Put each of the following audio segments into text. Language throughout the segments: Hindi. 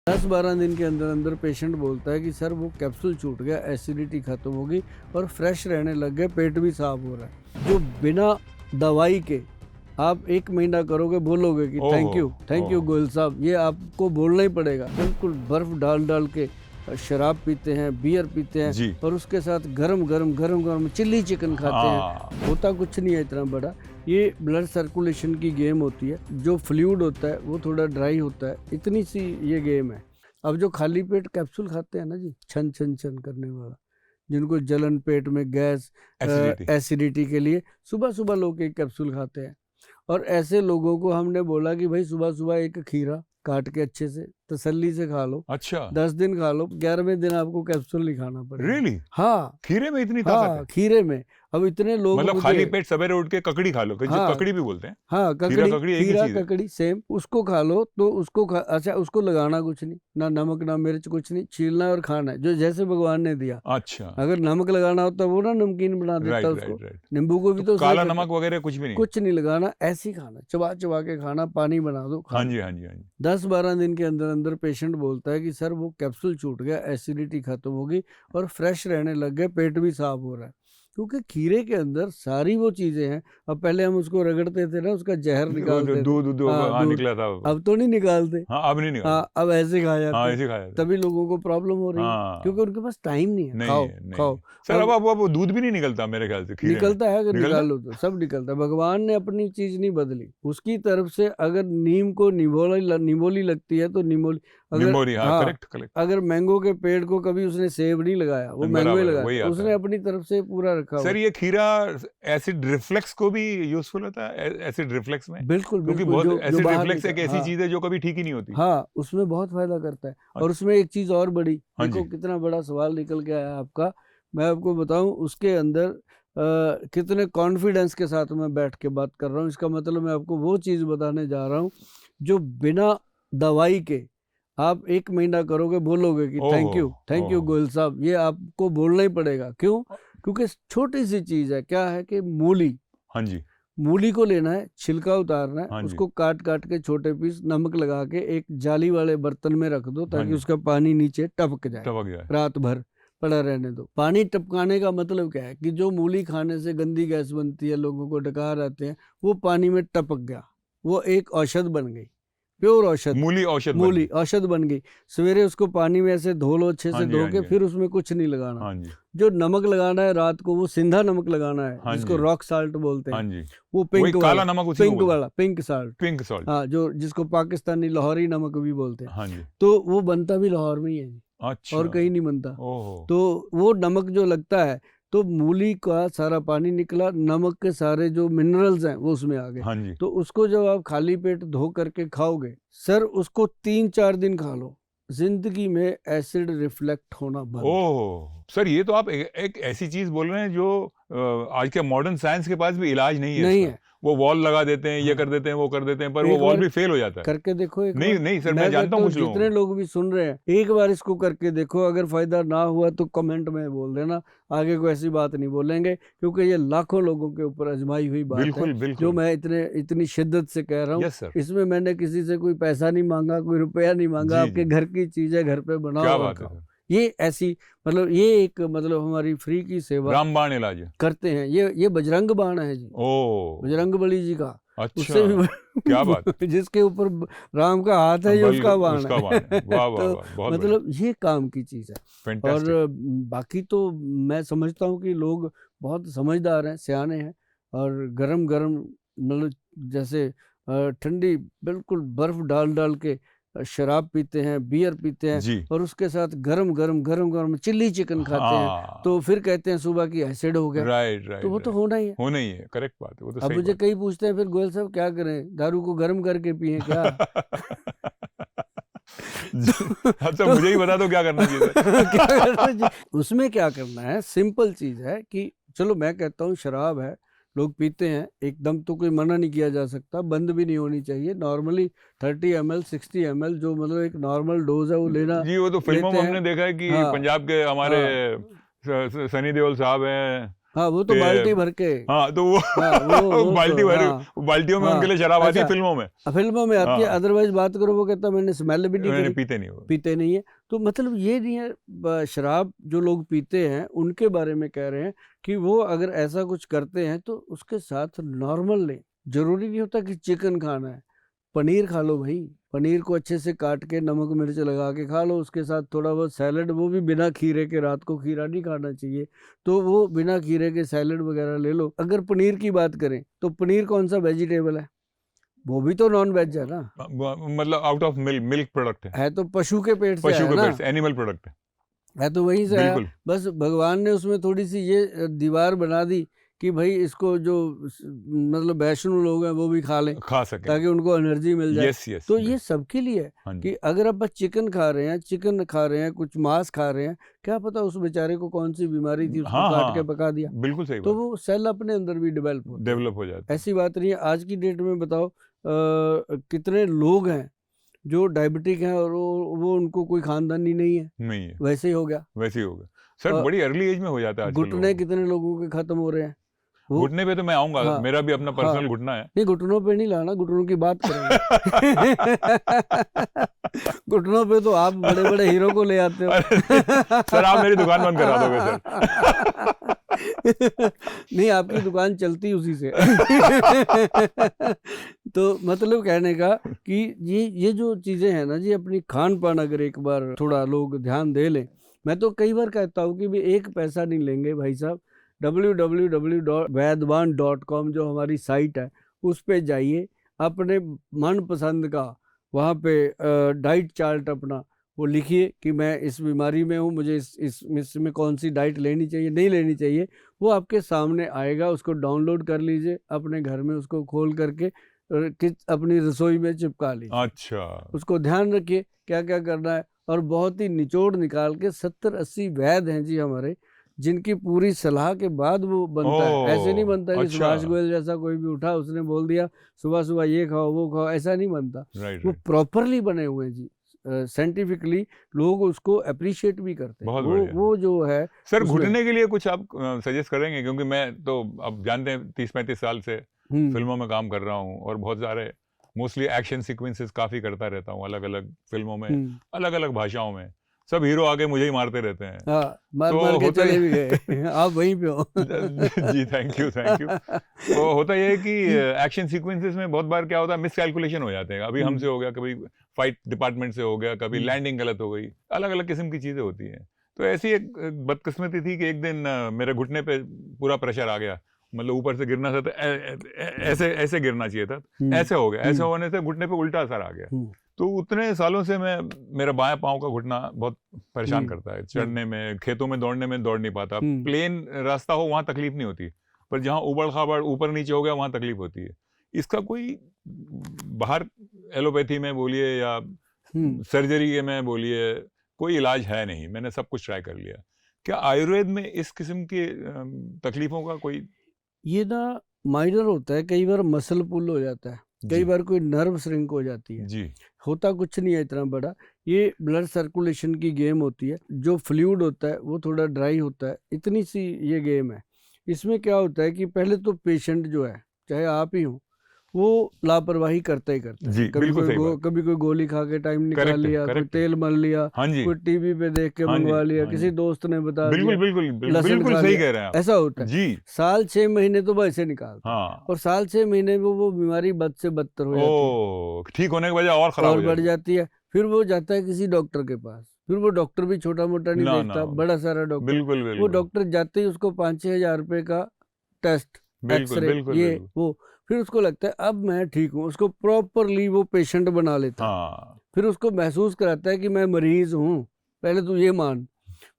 10-12 दिन के अंदर अंदर पेशेंट बोलता है कि सर वो कैप्सूल छूट गया, एसिडिटी खत्म होगी और फ्रेश रहने लग गए, पेट भी साफ हो रहा है। जो बिना दवाई के आप 1 महीना करोगे, बोलोगे कि थैंक यू गोयल साहब, ये आपको बोलना ही पड़ेगा। बिल्कुल बर्फ डाल डाल के शराब पीते हैं, बियर पीते हैं और उसके साथ गरम गरम चिल्ली चिकन खाते हैं। होता कुछ नहीं है इतना बड़ा, ये ब्लड सर्कुलेशन की गेम होती है। जो फ्लूइड होता है वो थोड़ा ड्राई होता है, इतनी सी ये गेम है। अब जो खाली पेट कैप्सूल खाते हैं ना जी, छन छन छन करने वाला, जिनको जलन, पेट में गैस, एसिडिटी के लिए सुबह सुबह लोग एक कैप्सूल खाते हैं। और ऐसे लोगों को हमने बोला कि भाई सुबह सुबह एक खीरा काट के अच्छे से तसल्ली से खा लो। अच्छा, 10 दिन खा लो, 11वें दिन आपको कैप्सूल नहीं खाना पड़ेगा। रियली? हाँ, खीरे में इतनी ताकत है? खीरे में। अब इतने लोग मतलब खाली पेट सवेरे उठ के ककड़ी खा लो, ककड़ी भी बोलते हैं। हाँ, ककड़ी सेम, उसको खा लो तो अच्छा, उसको लगाना कुछ नहीं, ना नमक ना मिर्च, कुछ नहीं, छीलना और खाना है जो जैसे भगवान ने दिया। अच्छा, अगर नमक लगाना होता वो ना नमकीन बना देता उसको। नींबू को भी तो काला नमक वगैरह कुछ भी नहीं, कुछ नहीं लगाना, ऐसे ही खाना, चबा चबा के खाना, पानी बना दो। हाँ जी, हाँ जी, हाँ जी। 10-12 दिन के अंदर अंदर पेशेंट बोलता है कि सर वो कैप्सूल छूट गया, एसिडिटी खत्म होगी और फ्रेश रहने लग गए, पेट भी साफ हो रहा है। क्योंकि खीरे के अंदर सारी वो चीजें हैं। अब पहले हम उसको रगड़ते थे ना, उसका जहर निकालते थे, दूध निकला था। अब तो नहीं निकालते। अब नहीं निकालते। अब ऐसे खाया जाते हैं। तभी लोगों को प्रॉब्लम हो रही है, क्योंकि उनके पास टाइम नहीं है। खाओ सर। अब दूध भी नहीं निकलता मेरे ख्याल से। निकलता है, अगर निकाल लो तो सब निकलता है। भगवान ने अपनी चीज नहीं बदली, उसकी तरफ से। अगर नीम को निमोली लगती है तो निमोली, करेक्ट। अगर मैंगो के पेड़ को कभी उसने सेब नहीं लगाया, वो मैंगो ही लगाया, उसने अपनी तरफ से पूरा रखा। सर ये खीरा एसिड रिफ्लेक्स को भी यूजफुल होता है, एसिड रिफ्लेक्स में? बिल्कुल, क्योंकि बहुत एसिड रिफ्लेक्स एक ऐसी चीज है जो कभी ठीक ही नहीं होती। हाँ, उसमें बहुत फायदा करता है। और उसमें एक चीज और बड़ी, देखो कितना बड़ा सवाल निकल के आया आपका। मैं आपको बताऊं, उसके अंदर कितने कॉन्फिडेंस के साथ मैं बैठ के बात कर रहा हूँ। इसका मतलब मैं आपको वो चीज बताने जा रहा हूँ जो बिना दवाई के आप 1 महीना करोगे, बोलोगे कि थैंक यू गोयल साहब, ये आपको बोलना ही पड़ेगा। क्यों? क्योंकि छोटी सी चीज है। क्या है कि मूली, हाँ जी, मूली को लेना है, छिलका उतारना है, उसको काट काट के छोटे पीस, नमक लगा के एक जाली वाले बर्तन में रख दो ताकि उसका पानी नीचे टपक जाए। रात भर पड़ा रहने दो। पानी टपकाने का मतलब क्या है कि जो मूली खाने से गंदी गैस बनती है, लोगों को डकार आते हैं, वो पानी में टपक गया, वो एक औषध बन गई, प्योर औषध। मूली औषध बन गई। सवेरे उसको पानी में ऐसे धो लो, अच्छे से धो के, फिर उसमें कुछ नहीं लगाना। जो नमक लगाना है रात को, वो सिंधा नमक लगाना है, जिसको रॉक साल्ट बोलते हैं। वो पिंक वाला नमक, पिंक साल्ट। हाँ, जो जिसको पाकिस्तानी लाहौरी नमक भी बोलते हैं। तो वो बनता भी लाहौर में ही है। अच्छा। और कहीं नहीं बनता। तो वो नमक जो लगता है, तो मूली का सारा पानी निकला, नमक के सारे जो मिनरल्स हैं वो उसमें आ गए। तो उसको जब आप खाली पेट धो करके खाओगे सर, उसको 3-4 दिन खा लो, जिंदगी में एसिड रिफ्लेक्ट होना बंद। सर ये तो आप एक ऐसी चीज बोल रहे हैं जो आज के मॉडर्न साइंस के पास भी इलाज नहीं है। वो वॉल लगा देते हैं, ये कर देते हैं, वो कर देते हैं, पर वो वॉल भी फेल हो जाता है। करके देखो एक बार। नहीं सर, मैं जानता हूँ जितने लोग भी सुन रहे हैं, एक बार इसको करके देखो। अगर फायदा ना हुआ तो कमेंट में बोल देना, आगे कोई ऐसी बात नहीं बोलेंगे, क्योंकि ये लाखों लोगों के ऊपर आजमाई हुई बात है। जो मैं इतनी शिद्दत से कह रहा हूँ। इसमें मैंने किसी से कोई पैसा नहीं मांगा, कोई रुपया नहीं मांगा। आपके घर की चीज है, घर पे बनाओ। ये ऐसी, मतलब ये एक, मतलब हमारी फ्री की सेवा, रामबाण इलाज करते हैं। ये बजरंग बाण है जी, बजरंग बली जी का। अच्छा, उससे भी क्या बात। जिसके ऊपर राम का हाथ है, ये उसका बाण है। वाह, तो मतलब ये काम की चीज है। और बाकी तो मैं समझता हूँ कि लोग बहुत समझदार हैं, सियाने हैं, और गरम गरम, मतलब जैसे ठंडी बिल्कुल बर्फ डाल डाल के शराब पीते हैं, बियर पीते हैं, और उसके साथ गरम गरम चिल्ली चिकन खाते हैं, तो फिर कहते हैं सुबह की एसिड हो गया। राइट। तो वो तो होना ही है, करेक्ट बात है। वो तो अब मुझे कई पूछते हैं, फिर गोयल साहब क्या करें, दारू को गर्म करके पिए क्या? अच्छा, मुझे ही बता दो क्या करना चाहिए। क्या करना चाहिए? उसमें क्या करना है, सिंपल चीज है कि चलो मैं कहता हूँ शराब है, लोग पीते हैं, एकदम तो कोई मना नहीं किया जा सकता, बंद भी नहीं होनी चाहिए। नॉर्मली 30 ml 60 ml जो मतलब एक नॉर्मल डोज है वो लेना। जी, वो तो फिल्मों में हमने देखा है कि पंजाब के हमारे सनी देओल साहब हैं, हाँ वो तो बाल्टी भर के, हाँ तो वो बाल्टी भर, बाल्टियों में उनके लिए शराब आती है फिल्मों में आती है। अदरवाइज बात करो वो कहता मैंने स्मेल भी नहीं करी, पीते नहीं है। तो मतलब ये नहीं है, शराब जो लोग पीते हैं उनके बारे में कह रहे हैं कि वो अगर ऐसा कुछ करते हैं तो उसके साथ नॉर्मल लें। जरूरी नहीं होता कि चिकन खाना है, पनीर खा लो भाई, पनीर को अच्छे से काट के नमक मिर्च लगा के खा लो, उसके साथ थोड़ा बहुत सैलड, वो भी बिना खीरे के, रात को खीरा नहीं खाना चाहिए, तो वो बिना खीरे के सैलड वगैरह ले लो। अगर पनीर की बात करें तो पनीर कौन सा वेजिटेबल है? वो भी तो नॉन वेज है ना, मतलब आउट ऑफ मिल्क प्रोडक्ट है तो पशु के पेट से है ना, एनिमल प्रोडक्ट है तो वहीं से है। बस भगवान ने उसमें थोड़ी सी ये दीवार बना दी कि भाई इसको जो मतलब वैष्णव लोग हैं वो भी खा सके, ताकि उनको एनर्जी मिल जाए। yes, तो ये सबके लिए है कि अगर आप चिकन खा रहे हैं, कुछ मांस खा रहे हैं, क्या पता उस बेचारे को कौन सी बीमारी थी, उसको काट के पका दिया, बिल्कुल सही, तो वो सेल अपने अंदर भी डेवलप हो जाता है। ऐसी बात नहीं है। आज की डेट में बताओ कितने लोग हैं जो डायबिटिक हैं और वो उनको कोई खानदानी नहीं है, वैसे ही हो गया सर, बड़ी अर्ली एज में हो जाता है। घुटने कितने लोगों के खत्म हो रहे हैं। घुटने पे तो मैं आऊंगा, मेरा भी अपना पर्सनल घुटना है। नहीं, घुटनों पे नहीं लाना, घुटनों की बात करेंगे। घुटनों पे तो आप बड़े बड़े हीरो को ले आते हो। सर आप मेरी दुकान बंद करा दोगे सर। नहीं, आपकी दुकान चलती उसी से। तो मतलब कहने का कि ये जो चीजें हैं ना जी, अपनी खान पान अगर एक बार थोड़ा लोग ध्यान दे लें। मैं तो कई बार कहता हूँ कि भी एक पैसा नहीं लेंगे भाई साहब, www.vaidwan.com जो हमारी साइट है उस पे जाइए, अपने मन पसंद का वहाँ पे डाइट चार्ट अपना वो लिखिए कि मैं इस बीमारी में हूँ, मुझे इसमें कौन सी डाइट लेनी चाहिए, नहीं लेनी चाहिए, वो आपके सामने आएगा। उसको डाउनलोड कर लीजिए, अपने घर में उसको खोल करके अपनी रसोई में चिपका लीजिए। अच्छा, उसको ध्यान रखिए क्या क्या करना है, और बहुत ही निचोड़ निकाल के 70-80 वैद्य हैं जी हमारे, जिनकी पूरी सलाह के बाद वो बनता है। ऐसे नहीं बनता कि सुभाष गोयल जैसा कोई भी उठा उसने बोल दिया सुबह सुबह ये खाओ वो खाओ, ऐसा नहीं बनता। वो प्रॉपरली बने हुए जी, साइंटिफिकली लोग उसको अप्रिशिएट भी करते हैं। वो जो है सर, घुटने के लिए कुछ आप सजेस्ट करेंगे? क्योंकि मैं तो अब जानते हैं 30-35 साल से फिल्मों में काम कर रहा हूँ और बहुत सारे मोस्टली एक्शन सीक्वेंसेस काफी करता रहता हूँ, अलग अलग फिल्मों में, अलग अलग भाषाओं में। सब हीरो आगे मुझे ही मारते रहते हैं। मार के चले भी गए। आप वहीं पे हो। जी थैंक यू। तो होता यह है कि एक्शन सीक्वेंसेस में बहुत बार क्या होता है, मिस कैलकुलेशन हो जाते हैं। अभी हमसे हो गया, कभी फाइट डिपार्टमेंट से हो गया, कभी लैंडिंग गलत हो गई, अलग अलग किस्म की चीजें होती हैं। तो ऐसी एक बदकिस्मती थी कि एक दिन मेरे घुटने पे पूरा प्रेशर आ गया, मतलब ऊपर से गिरना था तो ऐसे गिरना चाहिए था, ऐसे हो गया। ऐसे होने से घुटने पे उल्टा असर आ गया। तो उतने सालों से मेरा बायां पांव का घुटना बहुत परेशान करता है। चढ़ने में, खेतों में दौड़ने में दौड़ नहीं पाता। प्लेन रास्ता हो वहां तकलीफ नहीं होती, पर जहां उबड़ खाबड़ ऊपर नीचे हो गया वहां तकलीफ होती है। इसका कोई बाहर एलोपैथी में बोलिए या सर्जरी में बोलिए, कोई इलाज है नहीं। मैंने सब कुछ ट्राई कर लिया। क्या आयुर्वेद में इस किस्म की तकलीफों का कोई? ये ना माइनर होता है, कई बार मसल पुल हो जाता है, कई बार कोई नर्व श्रिंक हो जाती है जी। होता कुछ नहीं है इतना बड़ा, ये ब्लड सर्कुलेशन की गेम होती है। जो फ्लूइड होता है वो थोड़ा ड्राई होता है, इतनी सी ये गेम है। इसमें क्या होता है कि पहले तो पेशेंट जो है, चाहे आप ही हो, वो लापरवाही करता ही करता है। कभी कोई गोली खा के टाइम निकाल लिया, कोई तेल मल लिया, कोई टीवी पे देख के मंगवा लिया, किसी दोस्त ने बता दिया, बिल्कुल सही कह रहे हैं आप। ऐसा होता है जी। साल 6 महीने तो वैसे निकालते हैं, और साल 6 महीने में वो बीमारी बद से बदतर हो जाती है, ठीक होने के बजाय और खराब बढ़ जाती है। फिर वो जाता है किसी डॉक्टर के पास, फिर वो डॉक्टर भी छोटा मोटा नहीं देखता, बड़ा सारा डॉक्टर। वो डॉक्टर जाते ही उसको 5-6 हजार रुपए का टेस्ट, एक्सरे, ये वो, फिर उसको लगता है अब मैं ठीक हूँ, उसको प्रॉपरली वो पेशेंट बना लेता है। फिर उसको महसूस कराता है कि मैं मरीज हूँ, पहले तू ये मान।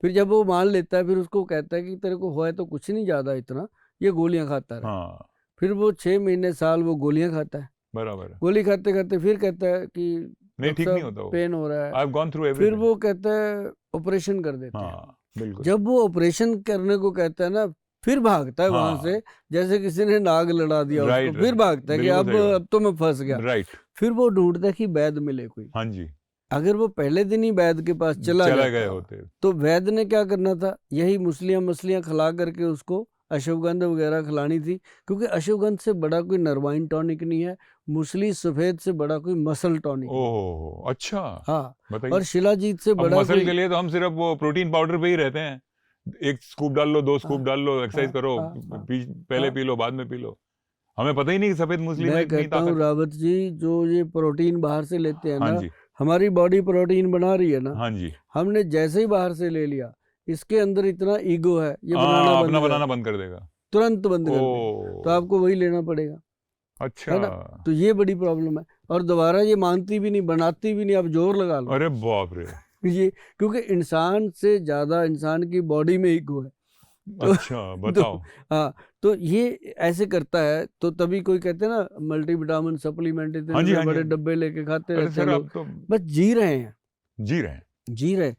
फिर जब वो मान लेता है, फिर उसको कहता है कि तेरे को हुआ है तो कुछ नहीं ज्यादा इतना, ये गोलियां खाता है। फिर वो 6 महीने साल वो गोलियां खाता है, बराबर। गोली खाते खाते फिर कहता है कि नहीं, ठीक नहीं होता, पेन हो रहा है। फिर वो कहता है ऑपरेशन कर देते हैं। जब वो ऑपरेशन करने को कहता है ना, फिर भागता है वहां से, जैसे किसी ने नाग लड़ा दिया उसको। फिर भागता है कि अब तो मैं फंस गया। फिर वो ढूंढता है कि वैद्य मिले कोई। हाँ जी। अगर वो पहले दिन ही वैद्य के पास चला गए होते, तो वैद्य ने क्या करना था, यही मछलियां खिला करके उसको अश्वगंध वगैरह खिलानी थी, क्योंकि अश्वगंध से बड़ा कोई नर्वाइन टॉनिक नहीं है, मूसली सफेद से बड़ा कोई मसल टॉनिक नहीं है। ओह अच्छा, हाँ, बताइए। और शिलाजीत से अब बड़ा मसल कोई के लिए तो हम सिर्फ वो प्रोटीन पाउडर पे ही रहते हैं, 1 स्कूप डाल लो, 2 स्कूप हाँ, डाल लो, एक्सरसाइज हाँ, करो, हाँ, पहले हाँ। पी लो, बाद में पी लो। हमें पता ही नहीं कि सफेद मूसली में मैं इतनी कहता हूँ ताकत है। रावत जी, जो ये प्रोटीन बाहर से लेते हैं हाँ ना, जी, हमारी बॉडी प्रोटीन बना रही है ना, हाँ जी। हमने जैसे ही बाहर से ले लिया, इसके अंदर इतना ईगो है, ये बनाना हाँ, बंद अपना कर, बनाना बंद कर देगा। तुरंत बंद कर देगा, तो ओह आपको वही लेना पड़ेगा, है ना। अच्छा, तो ये बड़ी प्रॉब्लम है, और दोबारा ये मानती भी नहीं, बनाती भी नहीं, आप जोर लगा लो अरे बाप रे, ये, क्योंकि इंसान से ज्यादा इंसान की बॉडी में ईगो है। तो अच्छा तो बताओ। हाँ, तो ये ऐसे करता है, तो तभी कोई कहते हैं ना मल्टीविटामिन सप्लीमेंट हाँ इतने जी, बड़े हाँ जी, बड़े हाँ जी। डब्बे लेके खाते अरे रहते हैं सर लोग, आप तो बस जी रहे हैं, जी रहे हैं। जी रहे हैं।